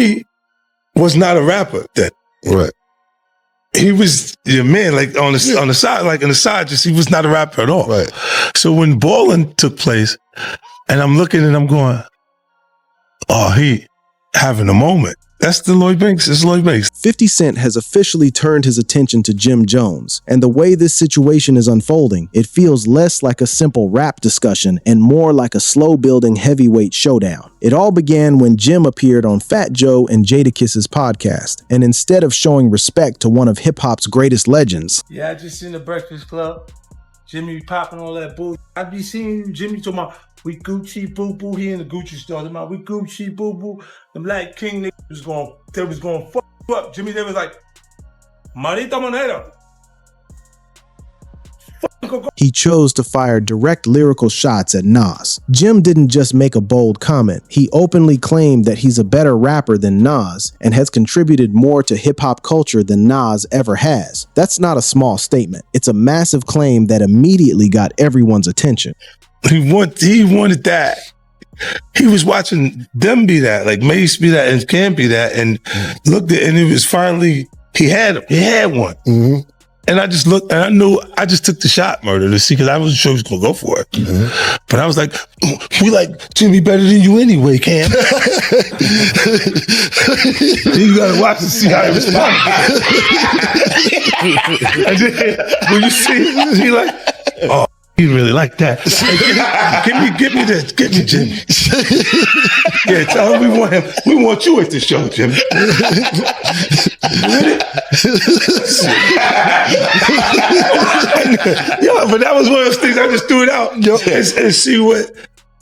he was not a rapper then. Right. He was your man, like on the side, like in the side, just he was not a rapper at all. Right. So when Ballin' took place, and I'm looking and I'm going, oh, he having a moment. That's the Lloyd Banks. It's Lloyd Banks. 50 Cent has officially turned his attention to Jim Jones, and the way this situation is unfolding, it feels less like a simple rap discussion and more like a slow-building heavyweight showdown. It all began when Jim appeared on Fat Joe and Jadakiss's podcast, and instead of showing respect to one of hip-hop's greatest legends... Yeah, I just seen the Breakfast Club. Jimmy popping all that bull. I be seeing Jimmy talking about, we Gucci boo boo. He in the Gucci store. Talking about, we Gucci boo boo. The Black King niggas was going fuck you up. Jimmy, they was like, Marita Monero. He chose to fire direct lyrical shots at Nas. Jim didn't just make a bold comment. He openly claimed that he's a better rapper than Nas and has contributed more to hip-hop culture than Nas ever has. That's not a small statement. It's a massive claim that immediately got everyone's attention. He wanted that. He was watching them be that, like Mace be that and Cam be that, and looked at, and it was finally, he had one. Mm-hmm. And I just looked, and I knew, I just took the shot, Murder, to see, because I wasn't sure he was going to go for it. Mm-hmm. But I was like, we like Jimmy better than you anyway, Cam. You got to watch and see how he responds. And then, when you see, he like, oh, he really like that. Give me this. Give me Jimmy. Yeah, tell him we want him. We want you at the show, Jimmy. Yeah, but that was one of those things I just threw it out and see what.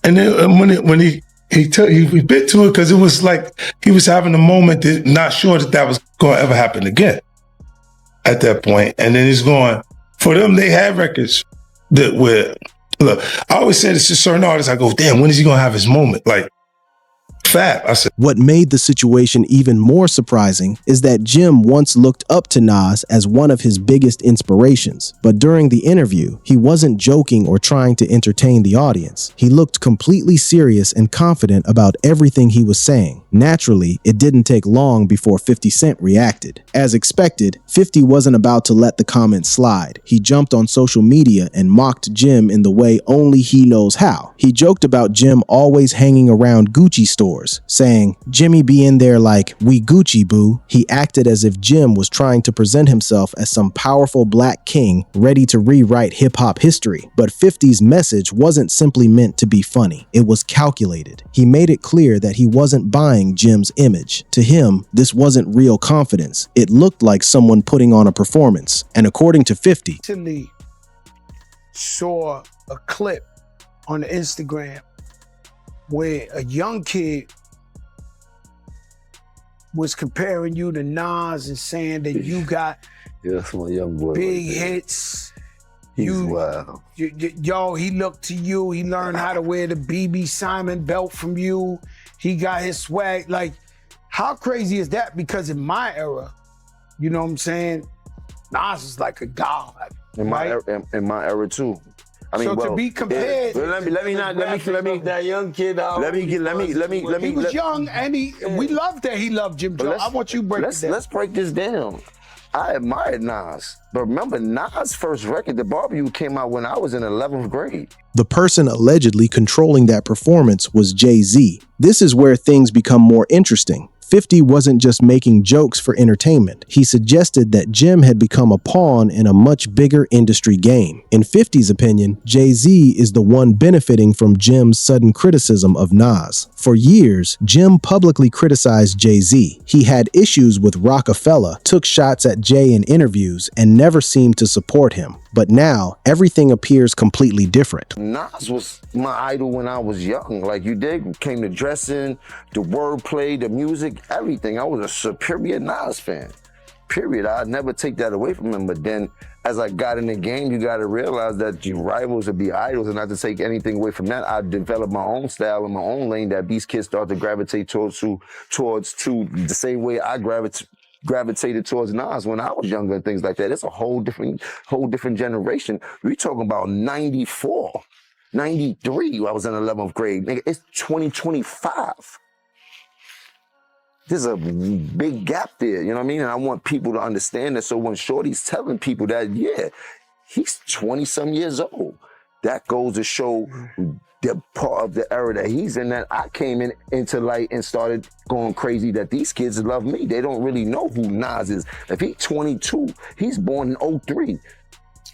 And then when he bit to it, because it was like he was having a moment that not sure that was going to ever happen again at that point. And then he's going, for them, they had records that were, look, I always say this to certain artists, I go, damn, when is he going to have his moment? Like, Fab, I said. What made the situation even more surprising is that Jim once looked up to Nas as one of his biggest inspirations. But during the interview, he wasn't joking or trying to entertain the audience. He looked completely serious and confident about everything he was saying. Naturally, it didn't take long before 50 Cent reacted. As expected, 50 wasn't about to let the comments slide. He jumped on social media and mocked Jim in the way only he knows how. He joked about Jim always hanging around Gucci stores, saying, Jimmy be in there like, we Gucci boo. He acted as if Jim was trying to present himself as some powerful black king ready to rewrite hip-hop history. But 50's message wasn't simply meant to be funny. It was calculated. He made it clear that he wasn't buying Jim's image. To him, this wasn't real confidence. It looked like someone putting on a performance. And according to 50, recently saw a clip on Instagram where a young kid was comparing you to Nas and saying that you got that's my young boy big hits. He's wild. Yo, he looked to you. He learned how to wear the BB Simon belt from you. He got his swag. Like, how crazy is that? Because in my era, you know what I'm saying, Nas is like a god. In my era too. I mean, so to be compared, let me that young kid out. He was young, and we loved that he loved Jim Jones. I want you to break it down. Let's break this down. I admired Nas, but remember Nas' first record, The Barbecue, came out when I was in 11th grade. The person allegedly controlling that performance was Jay-Z. This is where things become more interesting. 50 wasn't just making jokes for entertainment. He suggested that Jim had become a pawn in a much bigger industry game. In 50's opinion, Jay-Z is the one benefiting from Jim's sudden criticism of Nas. For years, Jim publicly criticized Jay-Z. He had issues with Rockefeller, took shots at Jay in interviews, and never seemed to support him. But now, everything appears completely different. Nas was my idol when I was young. Like you did, came to dressing, the wordplay, the music, everything. I was a superior Nas fan, period. I'd never take that away from him. But then as I got in the game, you got to realize that your rivals would be idols, and not to take anything away from that. I developed my own style and my own lane that these kids start to gravitate towards the same way I gravitated towards Nas when I was younger and things like that. It's a whole different generation. We talking about 94, 93, I was in 11th grade. Nigga, it's 2025. there's a big gap there, you know what I mean? And I want people to understand that. So when Shorty's telling people that, yeah, he's 20-some years old, that goes to show the part of the era that he's in, that I came into light and started going crazy, that these kids love me. They don't really know who Nas is. If he's 22, he's born in 03.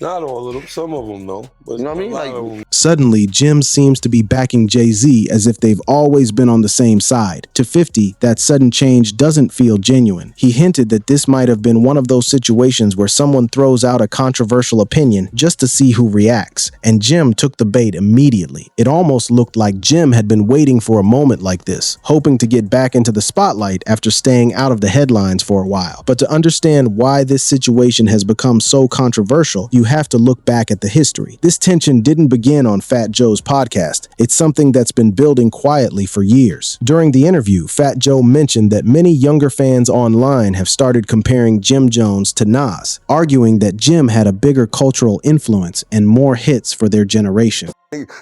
Not all of them. Some of them, though. But You know what I mean? Like, Suddenly, Jim seems to be backing Jay-Z as if they've always been on the same side. To 50, that sudden change doesn't feel genuine. He hinted that this might have been one of those situations where someone throws out a controversial opinion just to see who reacts, and Jim took the bait immediately. It almost looked like Jim had been waiting for a moment like this, hoping to get back into the spotlight after staying out of the headlines for a while. But to understand why this situation has become so controversial, you have to look back at the history. This tension didn't begin on Fat Joe's podcast. It's something that's been building quietly for years. During the interview, Fat Joe mentioned that many younger fans online have started comparing Jim Jones to Nas, arguing that Jim had a bigger cultural influence and more hits for their generation.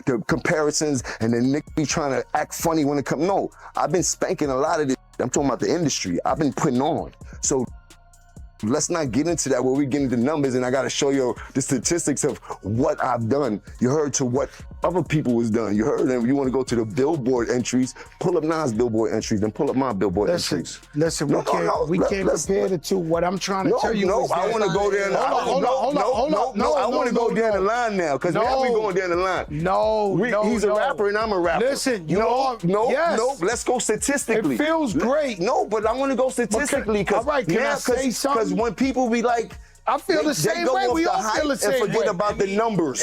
the comparisons and then Nick be trying to act funny when it comes. No, I've been spanking a lot of this. I'm talking about the industry. I've been putting on. So let's not get into that where we get into numbers and I got to show you the statistics of what I've done. You heard to what other people was done. You heard them. You want to go to the Billboard entries, pull up Nas Billboard entries, then pull up my Billboard entries. Listen, we can't compare the two. What I'm trying to tell you is I want to go there. I want to go down the line now because now we going down the line. He's a rapper and I'm a rapper. Listen, no. Let's go statistically. It feels great. No, but I want to go statistically because when people be like, I feel the same way. We all feel the same way. And forget about the numbers.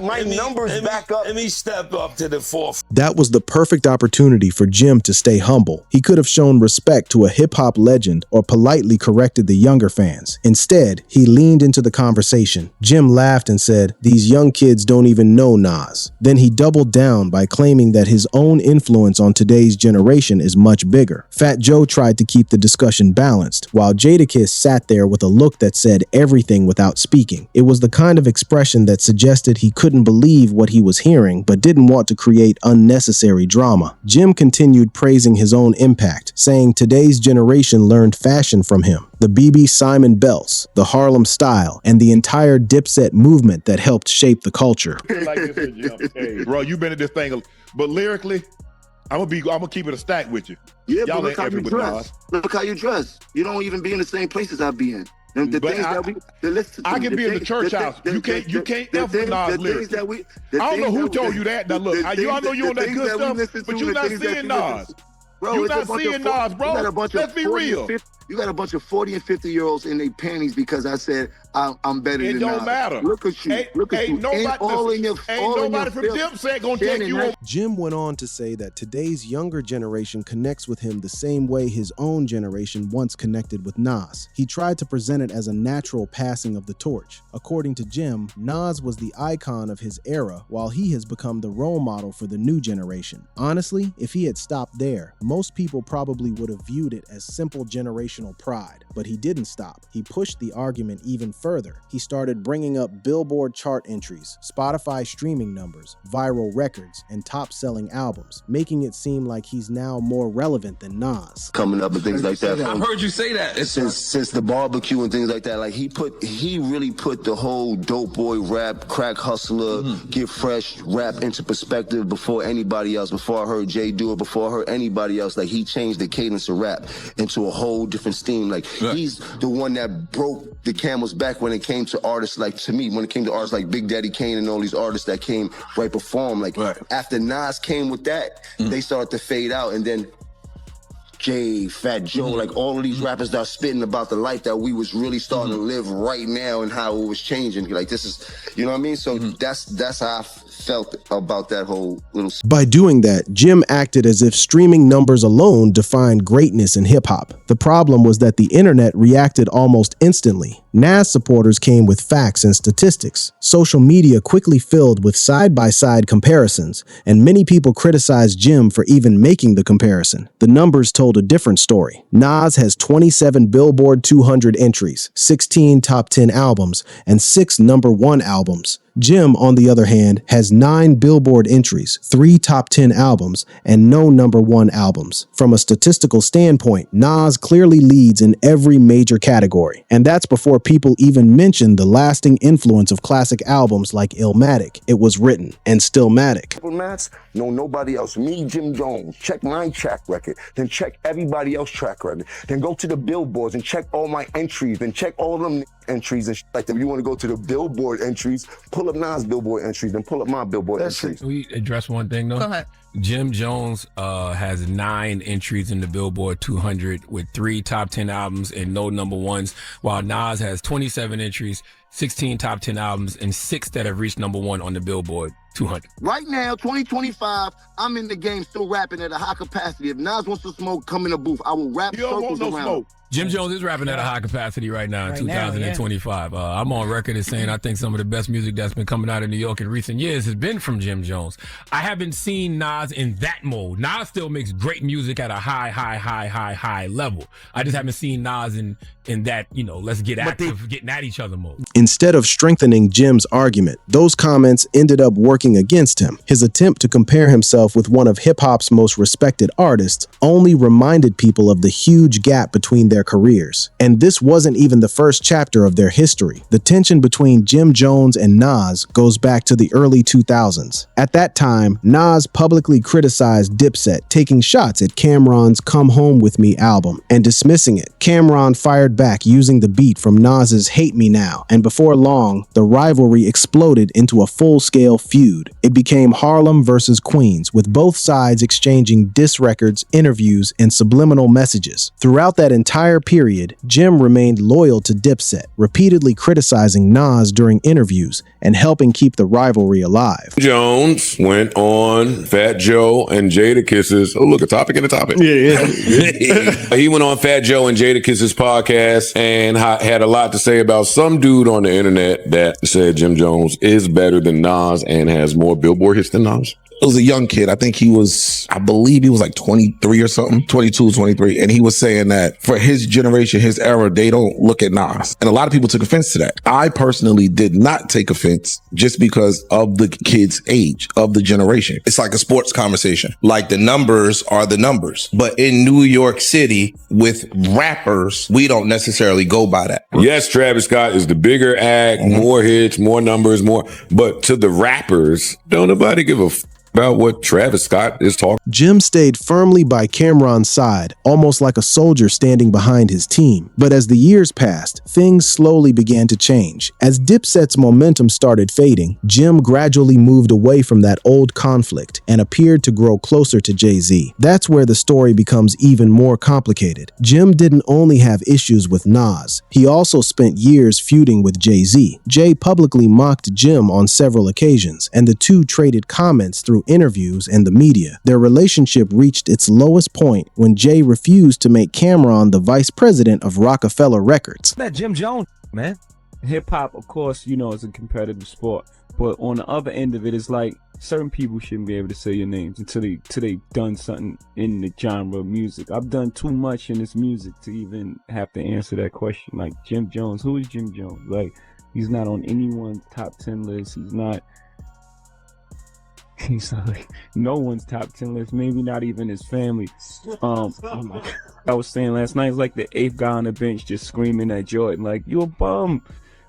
My numbers back up. Let me step up to the forefront. That was the perfect opportunity for Jim to stay humble. He could have shown respect to a hip-hop legend or politely corrected the younger fans. Instead, he leaned into the conversation. Jim laughed and said, "These young kids don't even know Nas." Then he doubled down by claiming that his own influence on today's generation is much bigger. Fat Joe tried to keep the discussion balanced, while Jadakiss sat there with a look that said everything without speaking. It was the kind of expression that suggested he couldn't believe what he was hearing, but didn't want to create unnecessary drama. Jim continued praising his own impact, saying today's generation learned fashion from him. The BB Simon belts, the Harlem style, and the entire Dipset movement that helped shape the culture. Hey, bro, you been at this thing, but lyrically, I'm gonna keep it a stack with you. Yeah, y'all but look how you dress. Look how you dress. You don't even be in the same places I be in. And the things I can be in the church house. You can't F Nas lyrics. I don't know who told you that. Now look, I know you on that good stuff, but you're not seeing Nas. You're not seeing Nas, bro. Let's be real. You got a bunch of 40 and 50-year-olds in their panties because I said I'm better than Nas. It don't matter. Look at you. Look at you. Nobody from Dipset gonna take you over. Jim went on to say that today's younger generation connects with him the same way his own generation once connected with Nas. He tried to present it as a natural passing of the torch. According to Jim, Nas was the icon of his era, while he has become the role model for the new generation. Honestly, if he had stopped there, most people probably would have viewed it as simple generational pride. But he didn't stop. He pushed the argument even further. He started bringing up Billboard chart entries, Spotify streaming numbers, viral records, and top-selling albums, making it seem like he's now more relevant than Nas. Coming up and things like that. I heard you say that. Since the barbecue and things like that, like he really put the whole dope boy rap, crack hustler, get fresh rap into perspective before anybody else. Before I heard Jay do it, before I heard anybody else, like he changed the cadence of rap into a whole different steam. Like he's the one that broke the camel's back when it came to artists, like to me, when it came to artists like Big Daddy Kane and all these artists that came right before him. Like after Nas came with that, they started to fade out, and then Jay, Fat Joe, like all of these rappers that are spitting about the life that we was really starting to live right now and how it was changing. Like this is, you know what I mean? So that's how I felt about that whole little. By doing that, Jim acted as if streaming numbers alone defined greatness in hip-hop. The problem was that the internet reacted almost instantly. Nas supporters came with facts and statistics. Social media quickly filled with side-by-side comparisons, and many people criticized Jim for even making the comparison. The numbers told a different story. Nas has 27 Billboard 200 entries, 16 top 10 albums, and 6 number 1 albums. Jim, on the other hand, has 9 Billboard entries, 3 top 10 albums, and no #1 albums. From a statistical standpoint, Nas clearly leads in every major category, and that's before people even mention the lasting influence of classic albums like Illmatic, It Was Written, and Stillmatic. Diplomats, no nobody else. Me, Jim Jones, check my track record, then check everybody else's track record. Then go to the billboards and check all my entries, then check all them entries and like that. If you want to go to the billboard entries, pull up Nas billboard entries, then pull up my billboard entries. Can we address one thing though? Go ahead. Jim Jones has 9 entries in the Billboard 200 with 3 top 10 albums and no #1s, while Nas has 27 entries, 16 top 10 albums, and 6 that have reached #1 on the Billboard 200. Right now, 2025, I'm in the game still rapping at a high capacity. If Nas wants to smoke, come in the booth. I will rap You don't want circles no around. smoke. Jim Jones is rapping at a high capacity right now in 2025. I'm on record as saying I think some of the best music that's been coming out of New York in recent years has been from Jim Jones. I haven't seen Nas in that mode. Nas still makes great music at a high level. I just haven't seen Nas in that, let's get active, getting at each other mode. Instead of strengthening Jim's argument, those comments ended up working against him. His attempt to compare himself with one of hip-hop's most respected artists only reminded people of the huge gap between their careers. And this wasn't even the first chapter of their history. The tension between Jim Jones and Nas goes back to the early 2000s. At that time, Nas publicly criticized Dipset, taking shots at Cam'ron's Come Home With Me album and dismissing it. Cam'ron fired back using the beat from Nas's Hate Me Now, and before long, the rivalry exploded into a full-scale feud. It became Harlem versus Queens, with both sides exchanging diss records, interviews, and subliminal messages. Throughout that entire period, Jim remained loyal to Dipset, repeatedly criticizing Nas during interviews and helping keep the rivalry alive. Jones went on Fat Joe and Jadakiss's. Oh, look, a topic in a topic. Yeah. He went on Fat Joe and Jadakiss's podcast and had a lot to say about some dude on the internet that said Jim Jones is better than Nas and has more Billboard hits than Nas. It was a young kid. I believe he was like 23 or something, 22, 23. And he was saying that for his generation, his era, they don't look at Nas. And a lot of people took offense to that. I personally did not take offense just because of the kid's age, of the generation. It's like a sports conversation. Like the numbers are the numbers. But in New York City with rappers, we don't necessarily go by that. Yes, Travis Scott is the bigger act, more hits, more numbers, more. But to the rappers, don't nobody give a about what Travis Scott is talking. Jim stayed firmly by Cam'ron's side, almost like a soldier standing behind his team. But as the years passed, things slowly began to change. As Dipset's momentum started fading, Jim gradually moved away from that old conflict and appeared to grow closer to Jay-Z. That's where the story becomes even more complicated. Jim didn't only have issues with Nas, he also spent years feuding with Jay-Z. Jay publicly mocked Jim on several occasions, and the two traded comments through interviews and the media. Their relationship reached its lowest point when Jay refused to make Cam'ron the vice president of Rockefeller Records. That Jim Jones, man. Hip hop, of course, is a competitive sport. But on the other end of it, it's like certain people shouldn't be able to say your names until they done something in the genre of music. I've done too much in this music to even have to answer that question. Like Jim Jones, who is Jim Jones? Like, he's not on anyone's top 10 list. He's not like no one's top 10 list, maybe not even his family. Oh my God. I was saying last night, it's like the 8th guy on the bench just screaming at Jordan, like, you a bum.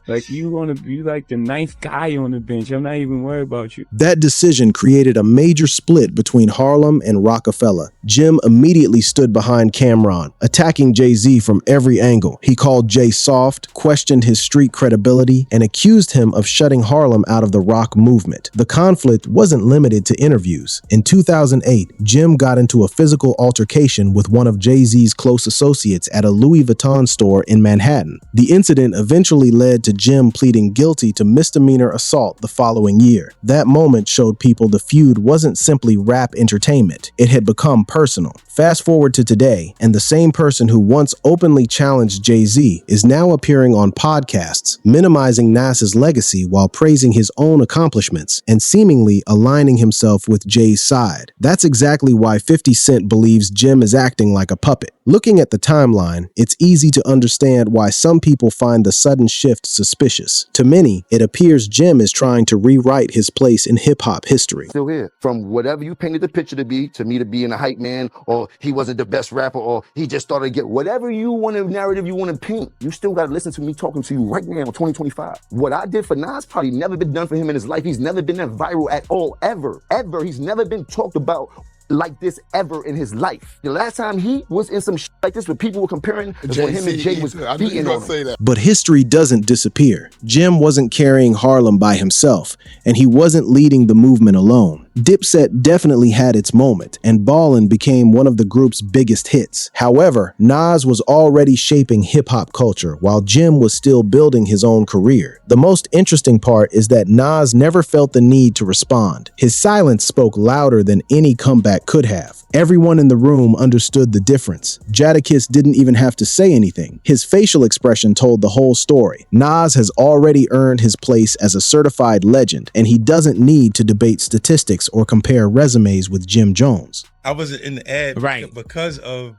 Like, you want to be like the 9th guy on the bench. I'm not even worried about you. That decision created a major split between Harlem and Rockefeller. Jim immediately stood behind Cam'ron, attacking Jay-Z from every angle. He called Jay soft, questioned his street credibility, and accused him of shutting Harlem out of the rock movement. The conflict wasn't limited to interviews. In 2008, Jim got into a physical altercation with one of Jay-Z's close associates at a Louis Vuitton store in Manhattan. The incident eventually led to Jim pleading guilty to misdemeanor assault the following year. That moment showed people the feud wasn't simply rap entertainment. It had become personal. Fast forward to today, and the same person who once openly challenged Jay-Z is now appearing on podcasts, minimizing Nas's legacy while praising his own accomplishments and seemingly aligning himself with Jay's side. That's exactly why 50 Cent believes Jim is acting like a puppet. Looking at the timeline, it's easy to understand why some people find the sudden shift suspicious. To many, it appears Jim is trying to rewrite his place in hip-hop history. Still here. From whatever you painted the picture to me to being a hype man, or he wasn't the best rapper, or he just started to get whatever you want to narrative you want to paint. You still got to listen to me talking to you right now in 2025. What I did for Nas probably never been done for him in his life. He's never been that viral at all, ever. He's never been talked about like this ever in his life. The last time he was in some shit like this where people were comparing when him and Jay was beating on him. But history doesn't disappear. Jim wasn't carrying Harlem by himself, and he wasn't leading the movement alone. Dipset definitely had its moment, and Ballin' became one of the group's biggest hits. However, Nas was already shaping hip-hop culture, while Jim was still building his own career. The most interesting part is that Nas never felt the need to respond. His silence spoke louder than any comeback could have. Everyone in the room understood the difference. Jadakiss didn't even have to say anything. His facial expression told the whole story. Nas has already earned his place as a certified legend, and he doesn't need to debate statistics or compare resumes with Jim Jones. I wasn't in the ad because of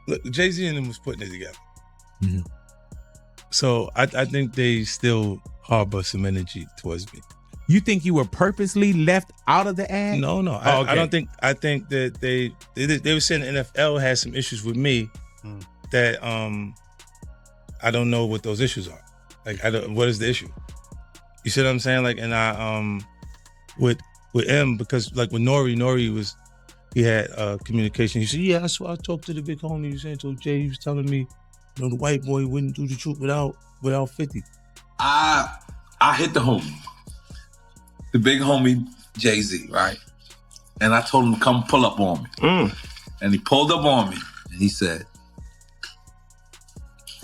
look, Jay-Z and them was putting it together. Mm-hmm. So I think they still harbor some energy towards me. You think you were purposely left out of the ad? No. I don't think. I think that they were saying the NFL had some issues with me that I don't know what those issues are. Like what is the issue? You see what I'm saying? Like, and I with M, because like with Nori he had communication. He said, yeah, that's why I talked to the big homie. He said, so Jay, he was telling me, the white boy wouldn't do the truth without 50. I hit the homie. The big homie Jay-Z, right? And I told him to come pull up on me. And he pulled up on me and he said,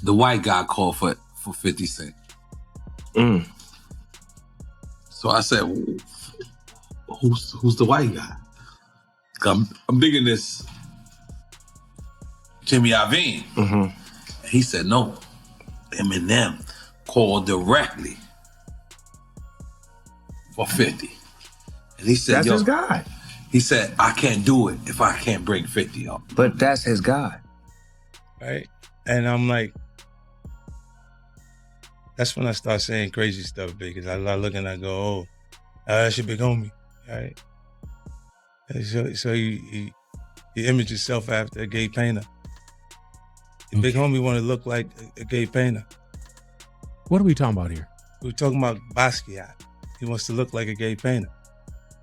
the white guy called for 50 Cent. So I said, who's the white guy? I'm digging this Jimmy Iovine. And he said, no, Eminem called directly for 50. And he said, that's his guy. He said, I can't do it if I can't bring 50 up. But that's his guy. Right? And I'm like, that's when I start saying crazy stuff, because I look and I go, oh, that's your big homie, right? And so he imaged himself after a gay painter. The big homie want to look like a gay painter. What are we talking about here? We're talking about Basquiat. He wants to look like a gay painter.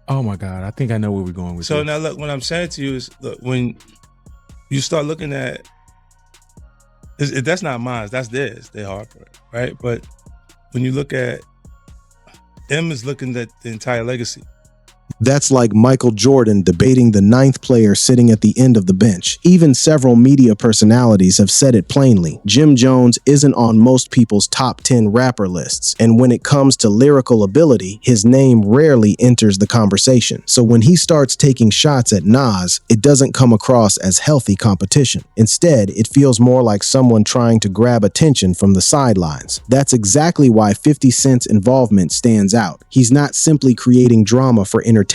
Oh my God, I think I know where we're going with so this. Now look, what I'm saying to you is, look, when you start looking at, that's not mine, that's theirs, they Harper, right? But when you look at, M is looking at the entire legacy. That's like Michael Jordan debating the ninth player sitting at the end of the bench. Even several media personalities have said it plainly. Jim Jones isn't on most people's top 10 rapper lists, and when it comes to lyrical ability, his name rarely enters the conversation. So when he starts taking shots at Nas, it doesn't come across as healthy competition. Instead, it feels more like someone trying to grab attention from the sidelines. That's exactly why 50 Cent's involvement stands out. He's not simply creating drama for entertainment.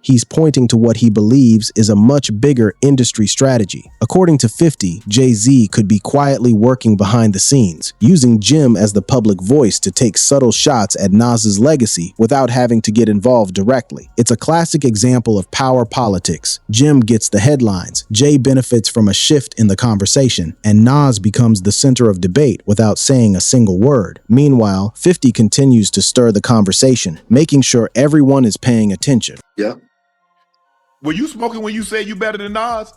He's pointing to what he believes is a much bigger industry strategy. According to 50, Jay-Z could be quietly working behind the scenes, using Jim as the public voice to take subtle shots at Nas's legacy without having to get involved directly. It's a classic example of power politics. Jim gets the headlines, Jay benefits from a shift in the conversation, and Nas becomes the center of debate without saying a single word. Meanwhile, 50 continues to stir the conversation, making sure everyone is paying attention. Yeah. Were you smoking when you said you better than Nas?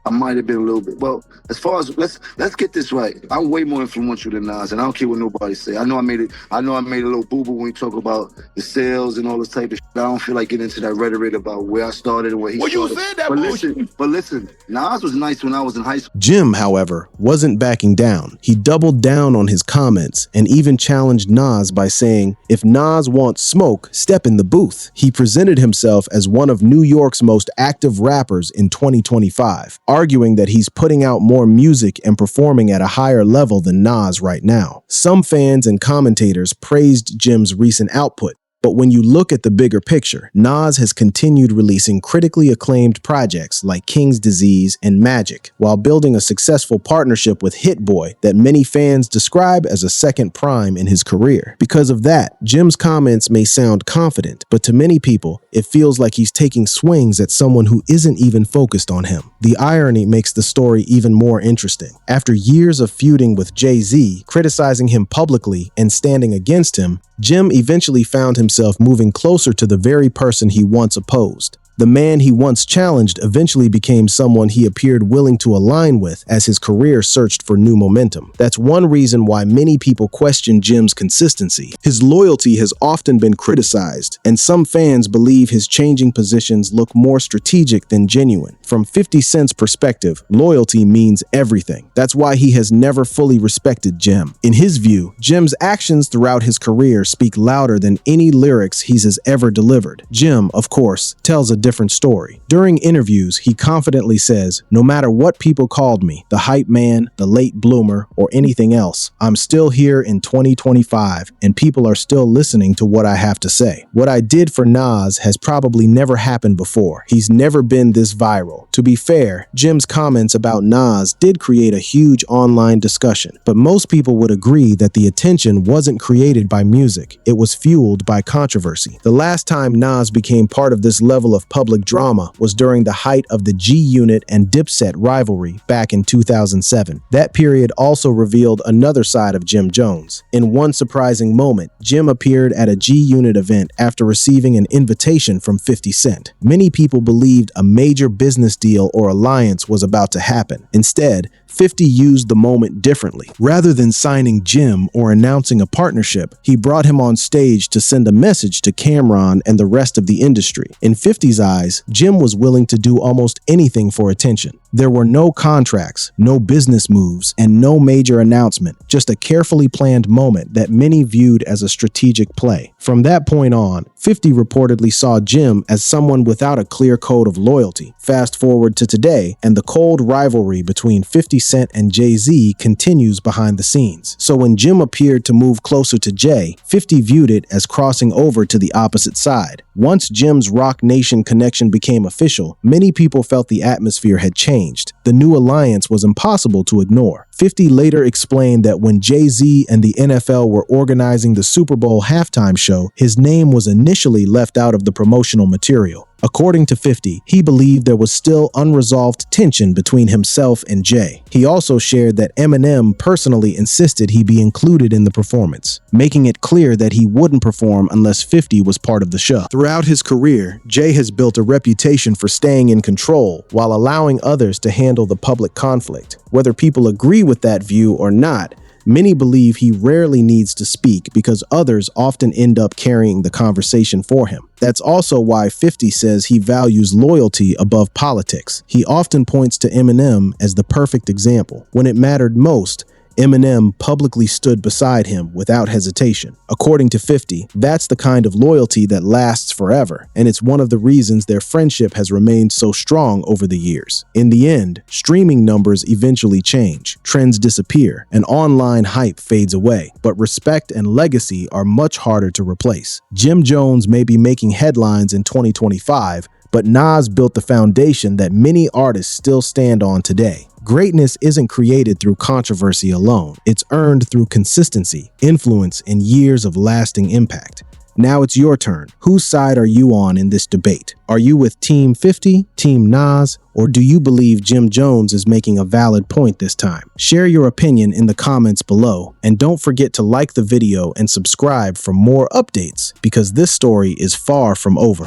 I might have been a little bit. Well, as far as let's get this right. I'm way more influential than Nas, and I don't care what nobody say. I know I made a little boo-boo when we talk about the sales and all this type of shit. I don't feel like getting into that rhetoric about where I started and where he started. Well, you said that bullshit. But listen, Nas was nice when I was in high school. Jim, however, wasn't backing down. He doubled down on his comments and even challenged Nas by saying, if Nas wants smoke, step in the booth. He presented himself as one of New York's most active rappers in 2025. Arguing that he's putting out more music and performing at a higher level than Nas right now. Some fans and commentators praised Jim's recent output, But when you look at the bigger picture, Nas has continued releasing critically acclaimed projects like King's Disease and Magic, while building a successful partnership with Hit Boy that many fans describe as a second prime in his career. Because of that, Jim's comments may sound confident, but to many people, it feels like he's taking swings at someone who isn't even focused on him. The irony makes the story even more interesting. After years of feuding with Jay-Z, criticizing him publicly and standing against him, Jim eventually found himself moving closer to the very person he once opposed. The man he once challenged eventually became someone he appeared willing to align with as his career searched for new momentum. That's one reason why many people question Jim's consistency. His loyalty has often been criticized, and some fans believe his changing positions look more strategic than genuine. From 50 Cent's perspective, loyalty means everything. That's why he has never fully respected Jim. In his view, Jim's actions throughout his career speak louder than any lyrics he has ever delivered. Jim, of course, tells a different story. During interviews, he confidently says, "No matter what people called me, the hype man, the late bloomer, or anything else, I'm still here in 2025, and people are still listening to what I have to say." What I did for Nas has probably never happened before. He's never been this viral. To be fair, Jim's comments about Nas did create a huge online discussion, but most people would agree that the attention wasn't created by music. It was fueled by controversy. The last time Nas became part of this level of public drama was during the height of the G-Unit and Dipset rivalry back in 2007. That period also revealed another side of Jim Jones. In one surprising moment, Jim appeared at a G-Unit event after receiving an invitation from 50 Cent. Many people believed a major business deal or alliance was about to happen. Instead, 50 used the moment differently. Rather than signing Jim or announcing a partnership, he brought him on stage to send a message to Cameron and the rest of the industry. In 50's eyes, Jim was willing to do almost anything for attention. There were no contracts, no business moves, and no major announcement, just a carefully planned moment that many viewed as a strategic play. From that point on, 50 reportedly saw Jim as someone without a clear code of loyalty. Fast forward to today, and the cold rivalry between 50 Cent and Jay-Z continues behind the scenes. So when Jim appeared to move closer to Jay, 50 viewed it as crossing over to the opposite side. Once Jim's Rock Nation connection became official, many people felt the atmosphere had changed. The new alliance was impossible to ignore. 50 later explained that when Jay-Z and the NFL were organizing the Super Bowl halftime show, his name was initially left out of the promotional material. According to 50, he believed there was still unresolved tension between himself and Jay. He also shared that Eminem personally insisted he be included in the performance, making it clear that he wouldn't perform unless 50 was part of the show. Throughout his career, Jay has built a reputation for staying in control while allowing others to handle the public conflict. Whether people agree with that view or not, many believe he rarely needs to speak because others often end up carrying the conversation for him. That's also why 50 says he values loyalty above politics. He often points to Eminem as the perfect example. When it mattered most, Eminem publicly stood beside him without hesitation. According to 50, that's the kind of loyalty that lasts forever, and it's one of the reasons their friendship has remained so strong over the years. In the end, streaming numbers eventually change, trends disappear, and online hype fades away, but respect and legacy are much harder to replace. Jim Jones may be making headlines in 2025, but Nas built the foundation that many artists still stand on today. Greatness isn't created through controversy alone. It's earned through consistency, influence, and years of lasting impact. Now it's your turn. Whose side are you on in this debate? Are you with Team 50, Team Nas, or do you believe Jim Jones is making a valid point this time? Share your opinion in the comments below, and don't forget to like the video and subscribe for more updates because this story is far from over.